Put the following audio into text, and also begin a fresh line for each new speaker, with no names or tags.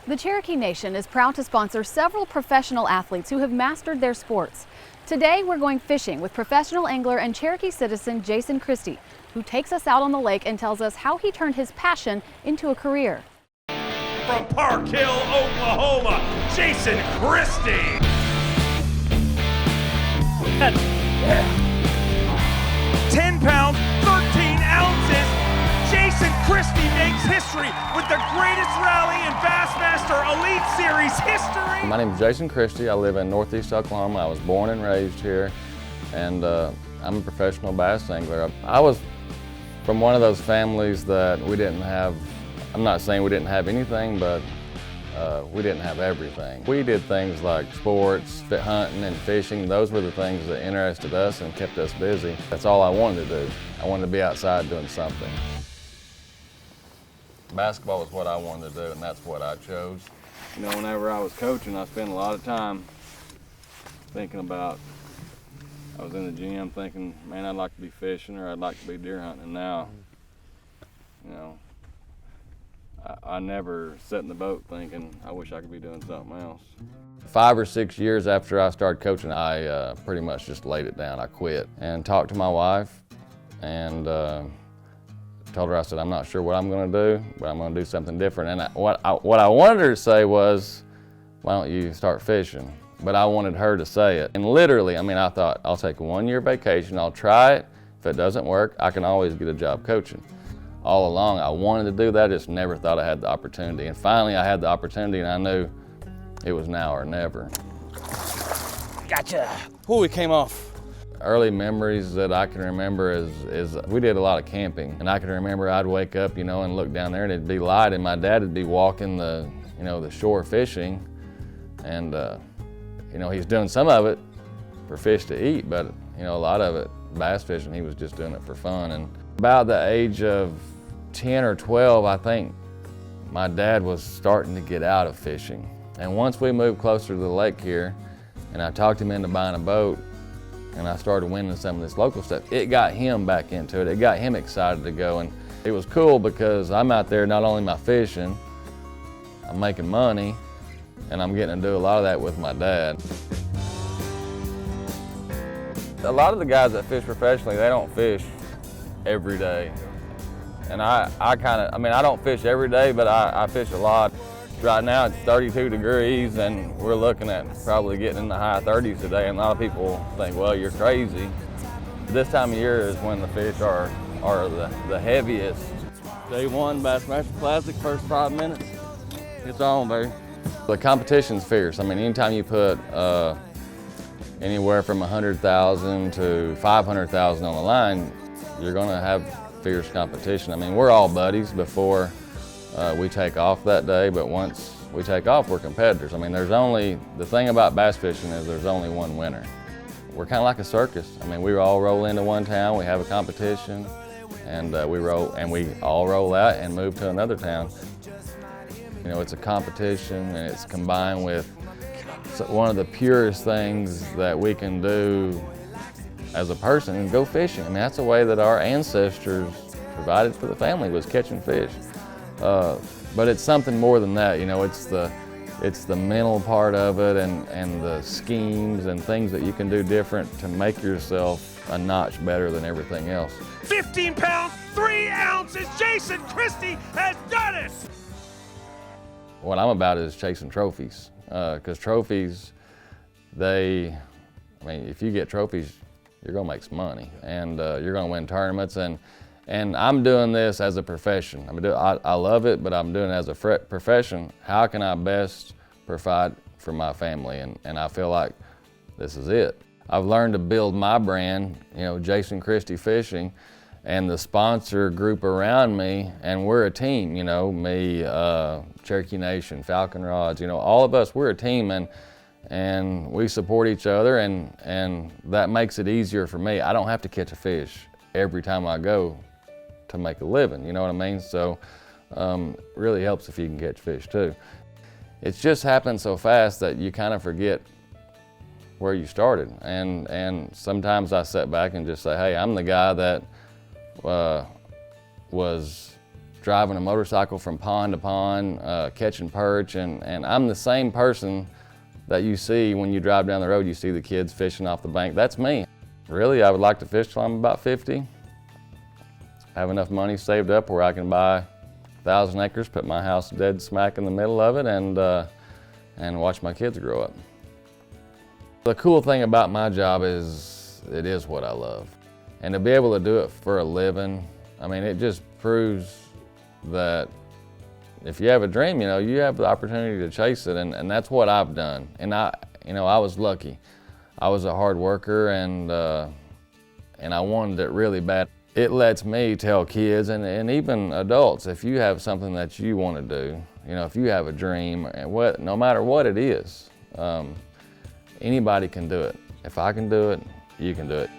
The Cherokee Nation is proud to sponsor several professional athletes who have mastered their sports. Today we're going fishing with professional angler and Cherokee citizen Jason Christie, who takes us out on the lake and tells us how he turned his passion into a career.
From Park Hill, Oklahoma, Jason Christie. 10 pounds, 13 ounces. Jason Christie makes history with the greatest rally in Bassmaster Elite Series history.
My name is Jason Christie. I live in Northeast Oklahoma. I was born and raised here, and I'm a professional bass angler. I was from one of those families that we didn't have, I'm not saying we didn't have anything, but we didn't have everything. We did things like sports, hunting and fishing. Those were the things that interested us and kept us busy. That's all I wanted to do. I wanted to be outside doing something. Basketball was what I wanted to do, and that's what I chose. You know, whenever I was coaching, I spent a lot of time thinking about, I was in the gym thinking, man, I'd like to be fishing or I'd like to be deer hunting. And now, you know, I never sat in the boat thinking, I wish I could be doing something else. 5 or 6 years after I started coaching, I pretty much just laid it down. I quit and talked to my wife and told her, I said, I'm not sure what I'm going to do, but I'm going to do something different. And what I wanted her to say was, why don't you start fishing? But I wanted her to say it. And literally, I mean, I thought, I'll take a 1-year vacation, I'll try it. If it doesn't work, I can always get a job coaching. All along, I wanted to do that, I just never thought I had the opportunity. And finally, I had the opportunity, and I knew it was now or never.
Gotcha. Oh, we came off.
Early memories that I can remember is we did a lot of camping, and I can remember I'd wake up, you know, and look down there and it'd be light, and my dad would be walking the shore fishing, and you know, he's doing some of it for fish to eat, but you know, a lot of it bass fishing, he was just doing it for fun. And about the age of 10 or 12, I think my dad was starting to get out of fishing. And once we moved closer to the lake here, and I talked him into buying a boat, and I started winning some of this local stuff, it got him back into it. It got him excited to go. And it was cool because I'm out there, not only am I fishing, I'm making money, and I'm getting to do a lot of that with my dad. A lot of the guys that fish professionally, they don't fish every day. And I don't fish every day, but I fish a lot. Right now it's 32 degrees and we're looking at probably getting in the high 30s today, and a lot of people think, well, you're crazy. This time of year is when the fish are the heaviest. Day 1 Bassmaster Classic, first 5 minutes, it's on, baby. The competition's fierce. I mean, anytime you put anywhere from 100,000 to 500,000 on the line, you're gonna have fierce competition. I mean, we're all buddies before we take off that day, but once we take off, we're competitors. I mean, the thing about bass fishing is there's only one winner. We're kind of like a circus. I mean, we all roll into one town, we have a competition, and we all roll out and move to another town. You know, it's a competition, and it's combined with one of the purest things that we can do as a person, and go fishing. I mean, that's a way that our ancestors provided for the family, was catching fish. But it's something more than that, you know, it's the mental part of it, and the schemes and things that you can do different to make yourself a notch better than everything else.
15 pounds, 3 ounces. Jason Christie has done it.
What I'm about is chasing trophies, because trophies, I mean, if you get trophies, you're gonna make some money, and you're gonna win tournaments, and I'm doing this as a profession. I love it, but I'm doing it as a profession. How can I best provide for my family? And I feel like this is it. I've learned to build my brand, you know, Jason Christie Fishing, and the sponsor group around me, and we're a team, you know, me, Cherokee Nation, Falcon Rods, you know, all of us, we're a team, and we support each other, and that makes it easier for me. I don't have to catch a fish every time I go to make a living, you know what I mean? So really helps if you can catch fish too. It's just happened so fast that you kind of forget where you started, and sometimes I sit back and just say, hey, I'm the guy that was driving a motorcycle from pond to pond, catching perch, and I'm the same person that you see when you drive down the road. You see the kids fishing off the bank. That's me. Really, I would like to fish till I'm about 50. Have enough money saved up where I can buy 1,000 acres, put my house dead smack in the middle of it, and watch my kids grow up. The cool thing about my job is it is what I love. And to be able to do it for a living, I mean, it just proves that if you have a dream, you have the opportunity to chase it, and that's what I've done. And I was lucky. I was a hard worker, and I wanted it really bad. It lets me tell kids and even adults, if you have something that you want to do, if you have a dream, and no matter what it is, anybody can do it. If I can do it, you can do it.